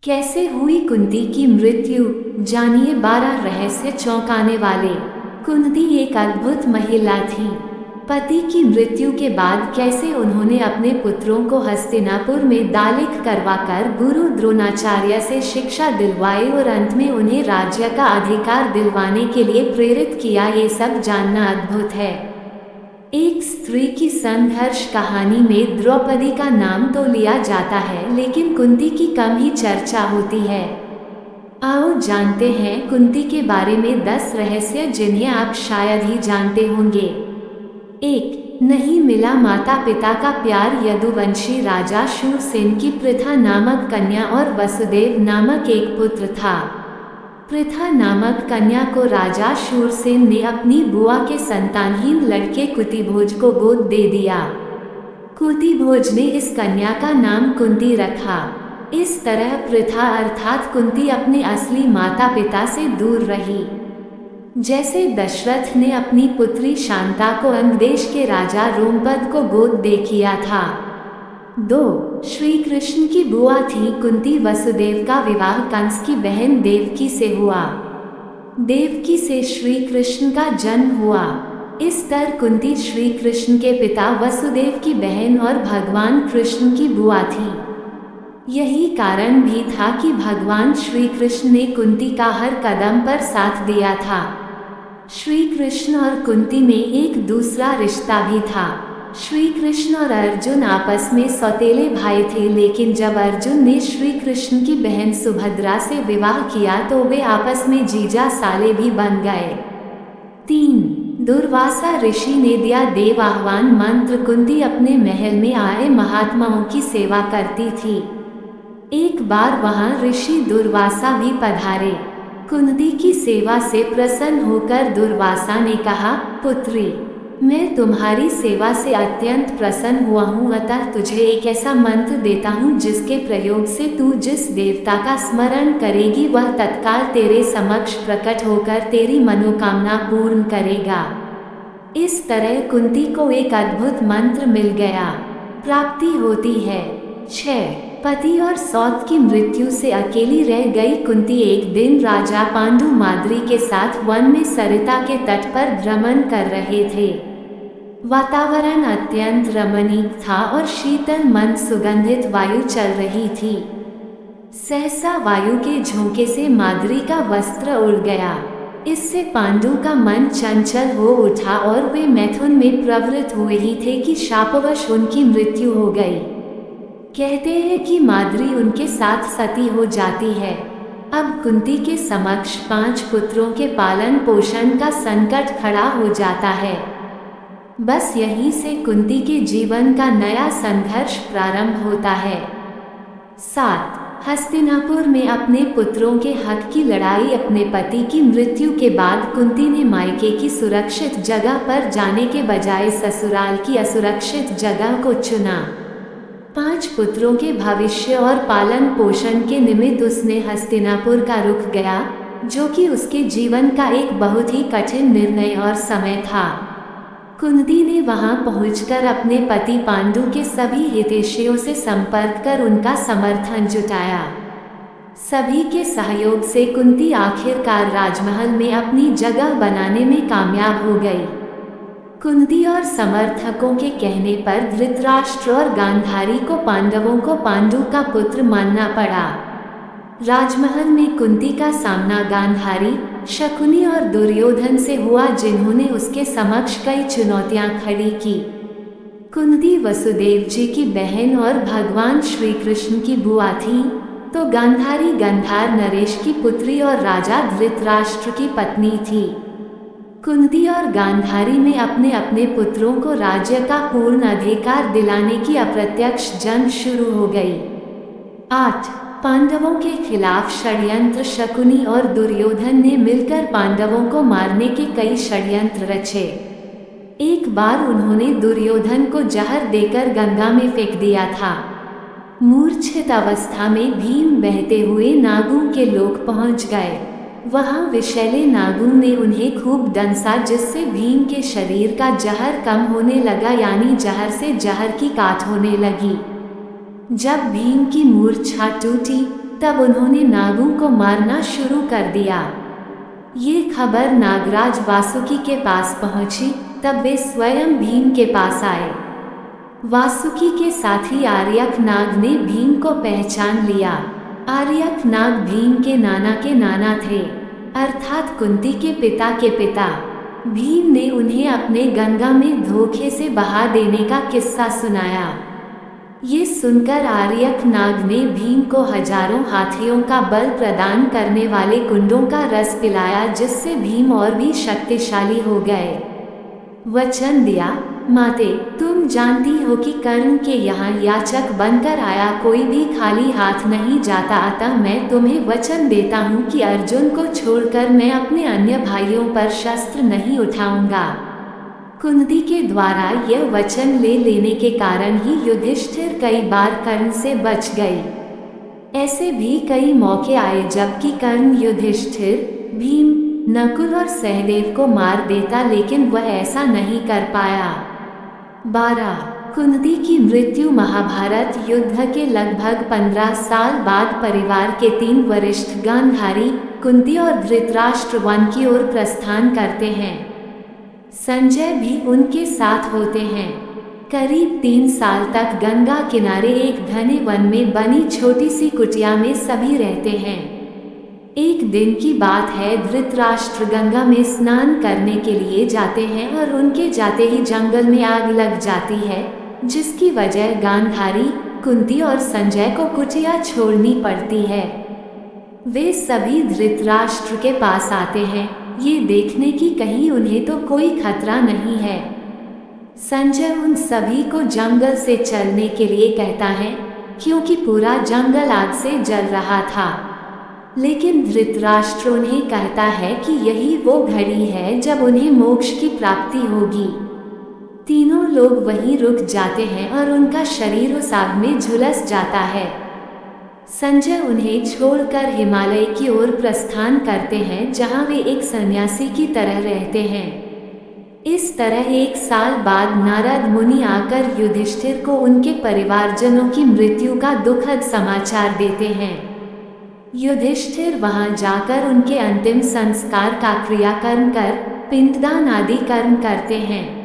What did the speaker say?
कैसे हुई कुंती की मृत्यु, जानिए 12 रहस्य चौंकाने वाले। कुंती एक अद्भुत महिला थी। पति की मृत्यु के बाद कैसे उन्होंने अपने पुत्रों को हस्तिनापुर में दालिक करवाकर गुरु द्रोणाचार्य से शिक्षा दिलवाई और अंत में उन्हें राज्य का अधिकार दिलवाने के लिए प्रेरित किया, ये सब जानना अद्भुत है। एक स्त्री की संघर्ष कहानी में द्रौपदी का नाम तो लिया जाता है, लेकिन कुंती की कम ही चर्चा होती है। आओ जानते हैं कुंती के बारे में 10 रहस्य जिन्हें आप शायद ही जानते होंगे। 1. नहीं मिला माता पिता का प्यार। यदुवंशी राजा शूरसेन की पृथा नामक कन्या और वसुदेव नामक एक पुत्र था। पृथा नामक कन्या को राजा शूरसेन ने अपनी बुआ के संतानहीन लड़के कुतिभोज को गोद दे दिया। कुतिभोज ने इस कन्या का नाम कुंती रखा। इस तरह पृथा अर्थात कुंती अपने असली माता पिता से दूर रही। जैसे दशरथ ने अपनी पुत्री शांता को अंग देश के राजा रोमपद को गोद दे किया था। 2. श्री कृष्ण की बुआ थी कुंती। वसुदेव का विवाह कंस की बहन देवकी से हुआ। देवकी से श्री कृष्ण का जन्म हुआ। इस तरह कुंती श्री कृष्ण के पिता वसुदेव की बहन और भगवान कृष्ण की बुआ थी। यही कारण भी था कि भगवान श्री कृष्ण ने कुंती का हर कदम पर साथ दिया था। श्री कृष्ण और कुंती में एक दूसरा रिश्ता भी था। श्री कृष्ण और अर्जुन आपस में सौतेले भाई थे, लेकिन जब अर्जुन ने श्री कृष्ण की बहन सुभद्रा से विवाह किया तो वे आपस में जीजा साले भी बन गए। 3. दुर्वासा ऋषि ने दिया देव आह्वान मंत्र। कुंती अपने महल में आए महात्माओं की सेवा करती थी। एक बार वहां ऋषि दुर्वासा भी पधारे। कुंती की सेवा से प्रसन्न होकर दुर्वासा ने कहा, पुत्री, मैं तुम्हारी सेवा से अत्यंत प्रसन्न हुआ हूँ, अतः तुझे एक ऐसा मंत्र देता हूँ जिसके प्रयोग से तू जिस देवता का स्मरण करेगी वह तत्काल तेरे समक्ष प्रकट होकर तेरी मनोकामना पूर्ण करेगा। इस तरह कुंती को एक अद्भुत मंत्र मिल गया। प्राप्ति होती है। 6. पति और सौत की मृत्यु से अकेली रह गई कुंती एक दिन राजा पांडु माद्री के साथ वन में सरिता के तट पर भ्रमण कर रहे थे। वातावरण अत्यंत रमणीक था और शीतल मंद सुगंधित वायु चल रही थी। सहसा वायु के झोंके से माद्री का वस्त्र उड़ गया। इससे पांडु का मन चंचल हो उठा और वे मैथुन में प्रवृत्त हुए ही थे कि शापवश उनकी मृत्यु हो गई। कहते हैं कि माद्री उनके साथ सती हो जाती है। अब कुंती के समक्ष 5 पुत्रों के पालन पोषण का संकट खड़ा हो जाता है। बस यहीं से कुंती के जीवन का नया संघर्ष प्रारंभ होता है। 7. हस्तिनापुर में अपने पुत्रों के हक की लड़ाई। अपने पति की मृत्यु के बाद कुंती ने मायके की सुरक्षित जगह पर जाने के बजाय ससुराल की असुरक्षित जगह को चुना। 5 पुत्रों के भविष्य और पालन पोषण के निमित्त उसने हस्तिनापुर का रुख गया, जो कि उसके जीवन का एक बहुत ही कठिन निर्णय और समय था। कुंती ने वहां पहुंचकर अपने पति पांडु के सभी हितैषियों से संपर्क कर उनका समर्थन जुटाया। सभी के सहयोग से कुंती आखिरकार राजमहल में अपनी जगह बनाने में कामयाब हो गई। कुंती और समर्थकों के कहने पर धृतराष्ट्र और गांधारी को पांडवों को पांडु का पुत्र मानना पड़ा। राजमहल में कुंती का सामना गांधारी, शकुनी और दुर्योधन से हुआ, जिन्होंने उसके समक्ष कई चुनौतियां खड़ी की। कुंती वसुदेव जी की बहन और भगवान श्री कृष्ण की बुआ थी, तो गांधारी गंधार नरेश की पुत्री और राजा धृतराष्ट्र की पत्नी थी। कुंती और गांधारी में अपने अपने पुत्रों को राज्य का पूर्ण अधिकार दिलाने की अप्रत्यक्ष जंग शुरू हो गई। 8. पांडवों के खिलाफ षड्यंत्र। शकुनी और दुर्योधन ने मिलकर पांडवों को मारने के कई षड्यंत्र रचे। एक बार उन्होंने दुर्योधन को जहर देकर गंगा में फेंक दिया था। मूर्छित अवस्था में भीम बहते हुए नागों के लोक पहुंच गए। वहां विषैले नागों ने उन्हें खूब दंसा, जिससे भीम के शरीर का जहर कम होने लगा, यानी जहर से जहर की काट होने लगी। जब भीम की मूर्छा टूटी तब उन्होंने नागों को मारना शुरू कर दिया। ये खबर नागराज वासुकी के पास पहुंची, तब वे स्वयं भीम के पास आए। वासुकी के साथी आर्यक नाग ने भीम को पहचान लिया। आर्यक नाग भीम के नाना थे, अर्थात कुंती के पिता के पिता। भीम ने उन्हें अपने गंगा में धोखे से बहा देने का किस्सा सुनाया। ये सुनकर आर्यक नाग ने भीम को हजारों हाथियों का बल प्रदान करने वाले कुंडों का रस पिलाया, जिससे भीम और भी शक्तिशाली हो गए। वचन दिया, माते, तुम जानती हो कि कर्ण के यहाँ याचक बनकर आया कोई भी खाली हाथ नहीं जाता, अतः मैं तुम्हें वचन देता हूँ कि अर्जुन को छोड़कर मैं अपने अन्य भाइयों पर शस्त्र नहीं उठाऊंगा। कुंती के द्वारा यह वचन ले लेने के कारण ही युधिष्ठिर कई बार कर्ण से बच गई। ऐसे भी कई मौके आए जबकि कर्ण युधिष्ठिर, भीम, नकुल और सहदेव को मार देता, लेकिन वह ऐसा नहीं कर पाया। 12. कुंती की मृत्यु। महाभारत युद्ध के लगभग 15 साल बाद परिवार के 3 वरिष्ठ गांधारी, कुंती और धृतराष्ट्र वन की ओर प्रस्थान करते हैं। संजय भी उनके साथ होते हैं। करीब 3 साल तक गंगा किनारे एक घने वन में बनी छोटी सी कुटिया में सभी रहते हैं। एक दिन की बात है, धृतराष्ट्र गंगा में स्नान करने के लिए जाते हैं और उनके जाते ही जंगल में आग लग जाती है, जिसकी वजह गांधारी, कुंती और संजय को कुटिया छोड़नी पड़ती है। वे सभी धृतराष्ट्र के पास आते हैं, ये देखने की कहीं उन्हें तो कोई खतरा नहीं है। संजय उन सभी को जंगल से चलने के लिए कहता है, क्योंकि पूरा जंगल आग से जल रहा था। लेकिन धृतराष्ट्र उन्हें कहता है कि यही वो घड़ी है जब उन्हें मोक्ष की प्राप्ति होगी। तीनों लोग वहीं रुक जाते हैं और उनका शरीर उस आग में झुलस जाता है। संजय उन्हें छोड़कर हिमालय की ओर प्रस्थान करते हैं, जहां वे एक सन्यासी की तरह रहते हैं। इस तरह 1 साल बाद नारद मुनि आकर युधिष्ठिर को उनके परिवारजनों की मृत्यु का दुखद समाचार देते हैं। युधिष्ठिर वहां जाकर उनके अंतिम संस्कार का क्रियाकर्म कर पिंडदान आदि कर्म करते हैं।